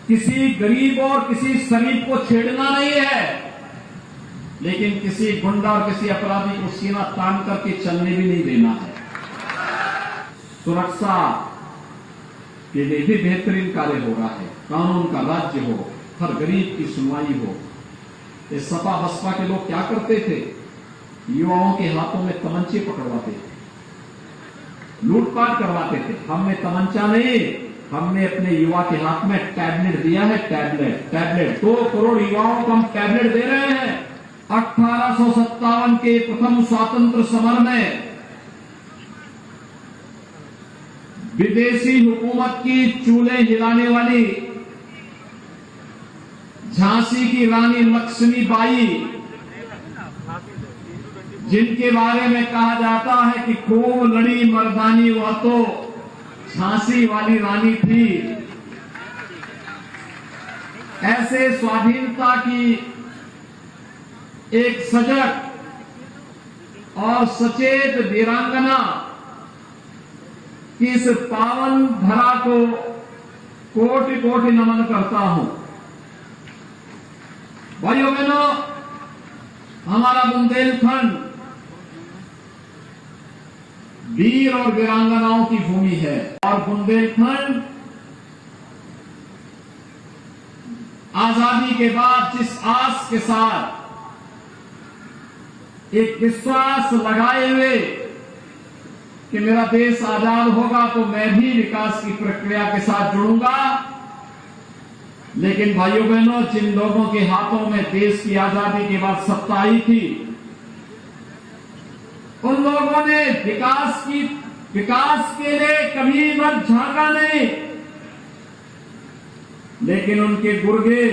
किसी गरीब और किसी शरीफ को छेड़ना नहीं है, लेकिन किसी गुंडा और किसी अपराधी को सीना तान करके चलने भी नहीं देना है। सुरक्षा के लिए भी बेहतरीन कार्य हो रहा है। कानून का राज्य हो, हर गरीब की सुनवाई हो। ये सपा बसपा के लोग क्या करते थे? युवाओं के हाथों में तमंचे पकड़वाते थे, लूटपाट करवाते थे। हमने तमंचा नहीं, हमने अपने युवा के हाथ में टैबलेट दिया है। टैबलेट 2 करोड़ युवाओं को हम टैबलेट दे रहे हैं। 1857 के प्रथम स्वातंत्र समर में विदेशी हुकूमत की चूल्हे हिलाने वाली झांसी की रानी लक्ष्मीबाई, जिनके बारे में कहा जाता है कि खूब लड़ी मर्दानी, वह तो झांसी वाली रानी थी। ऐसे स्वाधीनता की एक सजग और सचेत वीरांगना की इस पावन धरा को कोटि कोटि नमन करता हूं। भाइयों बहनों, हमारा बुंदेलखंड वीर और वीरांगनाओं की भूमि है और बुंदेलखंड आजादी के बाद जिस आस के साथ एक विश्वास लगाए हुए कि मेरा देश आजाद होगा तो मैं भी विकास की प्रक्रिया के साथ जुड़ूंगा, लेकिन भाइयों बहनों, जिन लोगों के हाथों में देश की आजादी के बाद सत्ता आई थी, उन लोगों ने विकास के लिए कभी मत झांका नहीं, लेकिन उनके गुर्गे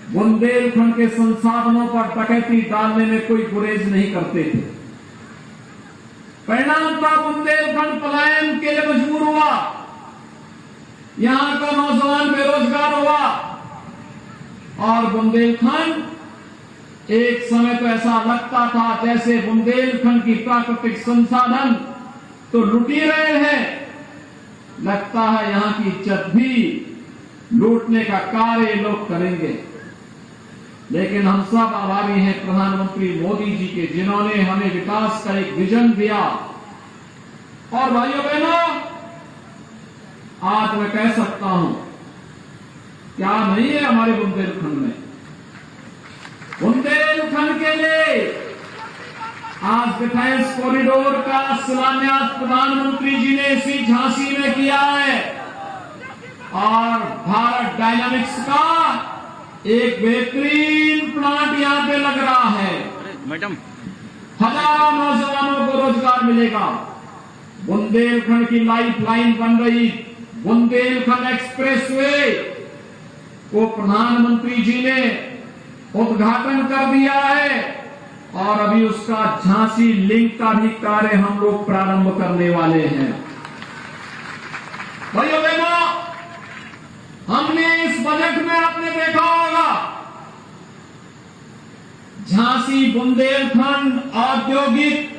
बुंदेलखंड के संसाधनों पर डकैती डालने में कोई गुरेज नहीं करते थे। परिणाम था बुंदेलखंड पलायन के लिए मजबूर हुआ, यहां का नौजवान बेरोजगार हुआ और बुंदेलखंड एक समय तो ऐसा लगता था जैसे बुंदेलखंड की प्राकृतिक संसाधन तो लूट ही रहे हैं, लगता है यहां की इज्जत भी लूटने का कार्य ये लोग करेंगे। लेकिन हम सब आभारी हैं प्रधानमंत्री मोदी जी के, जिन्होंने हमें विकास का एक विजन दिया। और भाइयों बहनों, आज मैं कह सकता हूं, क्या नहीं है हमारे बुंदेलखंड में? बुंदेलखंड के लिए आज डिफेंस कॉरिडोर का शिलान्यास प्रधानमंत्री जी ने इसी झांसी में किया है और भारत डायनामिक्स का एक बेहतरीन प्लांट यहां पे लग रहा है। मैडम, हजारों नौजवानों को रोजगार मिलेगा। बुंदेलखंड की लाइफ लाइन बन रही बुंदेलखंड एक्सप्रेसवे को प्रधानमंत्री जी ने उद्घाटन कर दिया है और अभी उसका झांसी लिंक का भी कार्य हम लोग प्रारंभ करने वाले हैं। भाइयों बहनों, हमने इस बजट में आपने देखा होगा, झांसी बुंदेलखंड औद्योगिक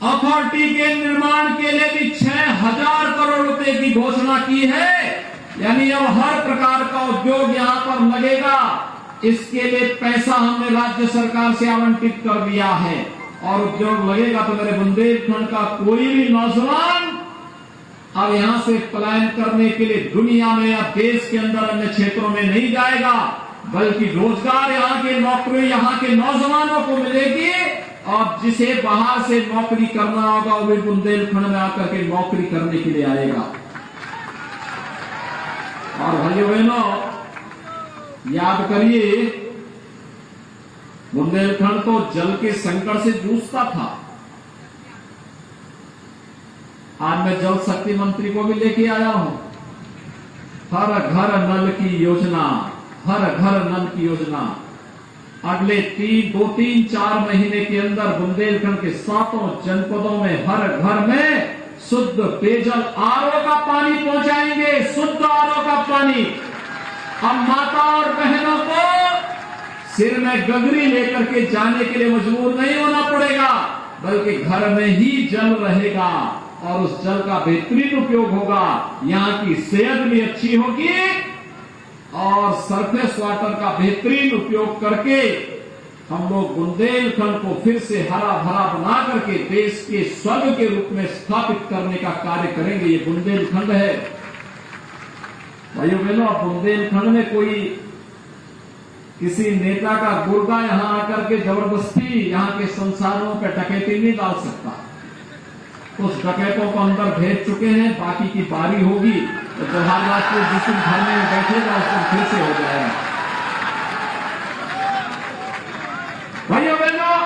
अथॉरिटी के निर्माण के लिए भी 6000 करोड़ रुपए की घोषणा की है। यानी अब हर प्रकार का उद्योग यहां पर लगेगा, इसके लिए पैसा हमने राज्य सरकार से आवंटित कर दिया है और उद्योग लगेगा तो मेरे बुंदेलखंड का कोई भी नौजवान अब यहां से पलायन करने के लिए दुनिया में या देश के अंदर अन्य क्षेत्रों में नहीं जाएगा, बल्कि रोजगार यहां के नौकरी यहां के नौजवानों को मिलेगी और जिसे बाहर से नौकरी करना होगा वो भी बुंदेलखंड में आकर के नौकरी करने के लिए आएगा। और भाइयों बहनों, याद करिए, बुंदेलखंड तो जल के संकट से जूझता था। आज मैं जल शक्ति मंत्री को भी लेके आया हूं। हर घर नल की योजना, हर घर नल की योजना अगले 2-3-4 महीने के अंदर बुंदेलखंड के 7 जनपदों में हर घर में शुद्ध पेयजल आरओ का पानी पहुंचाएंगे। शुद्ध आरओ का पानी। अब माता और बहनों को सिर में गगरी लेकर के जाने के लिए मजबूर नहीं होना पड़ेगा, बल्कि घर में ही जल रहेगा। और उस जल का बेहतरीन उपयोग होगा, यहाँ की सेहत भी अच्छी होगी और सरफेस वाटर का बेहतरीन उपयोग करके हम लोग बुंदेलखंड को फिर से हरा भरा बना करके देश के स्वर्ग के रूप में स्थापित करने का कार्य करेंगे। ये बुंदेलखंड है भाइयों बहनों। अब बुंदेलखंड में कोई किसी नेता का गुर्दा यहां आकर के जबरदस्ती यहां के संसाधनों पर डकैती नहीं डाल सकता। कुछ डकैतों को अंदर भेज चुके हैं, बाकी की बारी होगी तो जवाहरलाल जिस दिन घर में बैठेगा उस दिन फिर से हो जाएगा। भाइयों बहनों,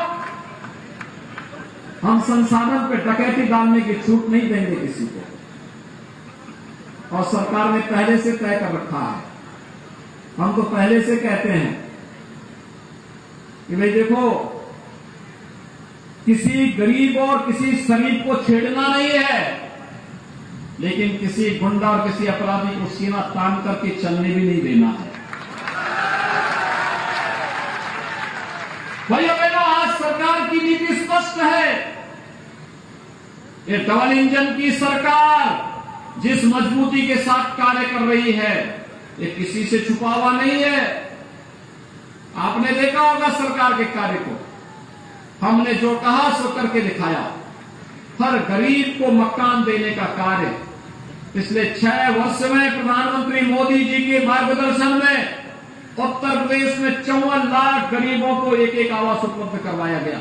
हम संसाधन पे डकैती डालने की छूट नहीं देंगे किसी को, और सरकार ने पहले से तय कर रखा है। हम तो पहले से कहते हैं कि भाई देखो, किसी गरीब और किसी शरीफ को छेड़ना नहीं है, लेकिन किसी गुंडा और किसी अपराधी को सीना तान करके चलने भी नहीं देना है। भाइयों बहनों, आज सरकार की नीति स्पष्ट है। ये डबल इंजन की सरकार जिस मजबूती के साथ कार्य कर रही है, ये किसी से छुपा हुआ नहीं है। आपने देखा होगा सरकार के कार्य को, हमने जो कहा सो करके दिखाया। हर गरीब को मकान देने का कार्य पिछले 6 वर्ष में प्रधानमंत्री मोदी जी के मार्गदर्शन में उत्तर प्रदेश में 54 लाख गरीबों को एक एक आवास उपलब्ध करवाया गया।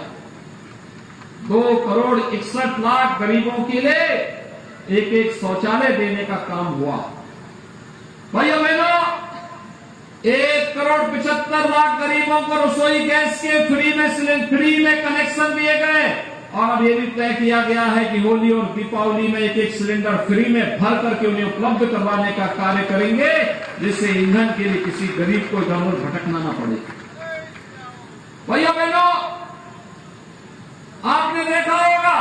2,61,00,000 गरीबों के लिए एक एक शौचालय देने का काम हुआ। भाइयों बहनों, 1,75,00,000 गरीबों को रसोई गैस के फ्री में कनेक्शन दिए गए, और अब ये भी तय किया गया है कि होली और दीपावली में एक एक सिलेंडर फ्री में भर करके उन्हें उपलब्ध करवाने का कार्य करेंगे, जिससे ईंधन के लिए किसी गरीब को इधर उधर भटकना न पड़े। भैया बहनों, आपने देखा होगा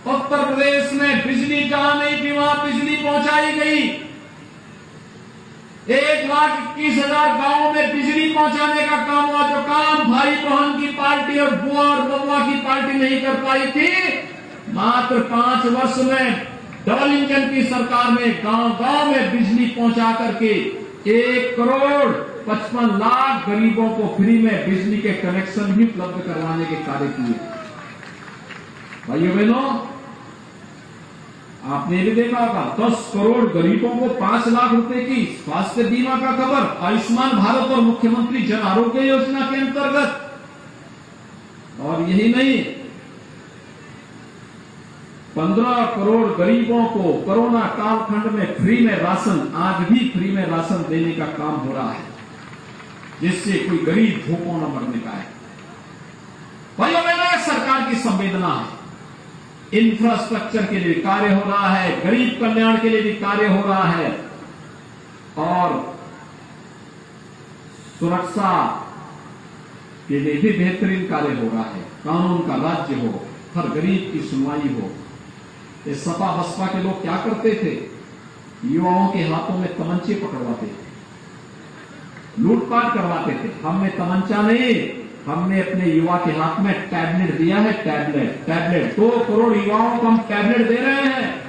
उत्तर प्रदेश में बिजली जहां नहीं थी वहां बिजली पहुंचाई गई। 1,21,000 गांवों में बिजली पहुंचाने का काम हुआ। जो काम भाई बहन की पार्टी और बुआ और बबुआ की पार्टी नहीं कर पाई थी, मात्र 5 वर्ष में डबल इंजन की सरकार ने गांव गांव में बिजली पहुंचा करके 1,55,00,000 गरीबों को फ्री में बिजली के कनेक्शन भी उपलब्ध करवाने के कार्य किए। भाइयों बहनों, आपने भी देखा होगा 10 करोड़ गरीबों को 5 लाख रुपए की स्वास्थ्य बीमा का कवर आयुष्मान भारत और मुख्यमंत्री जन आरोग्य योजना के अंतर्गत। और यही नहीं, 15 करोड़ गरीबों को कोरोना कालखंड में फ्री में राशन, आज भी फ्री में राशन देने का काम हो रहा है, जिससे कोई गरीब भूखों न मरने पाए। भाइयों बहनों, सरकार की संवेदना है। इंफ्रास्ट्रक्चर के लिए कार्य हो रहा है, गरीब कल्याण के लिए भी कार्य हो रहा है, और सुरक्षा के लिए भी बेहतरीन कार्य हो रहा है। कानून का राज्य हो, हर गरीब की सुनवाई हो। ये सपा बसपा के लोग क्या करते थे? युवाओं के हाथों में तमंचे पकड़वाते थे, लूटपाट करवाते थे। हमने तमंचा नहीं, हमने अपने युवा के हाथ में टैबलेट दिया है। टैबलेट 2 करोड़ युवाओं को हम टैबलेट दे रहे हैं।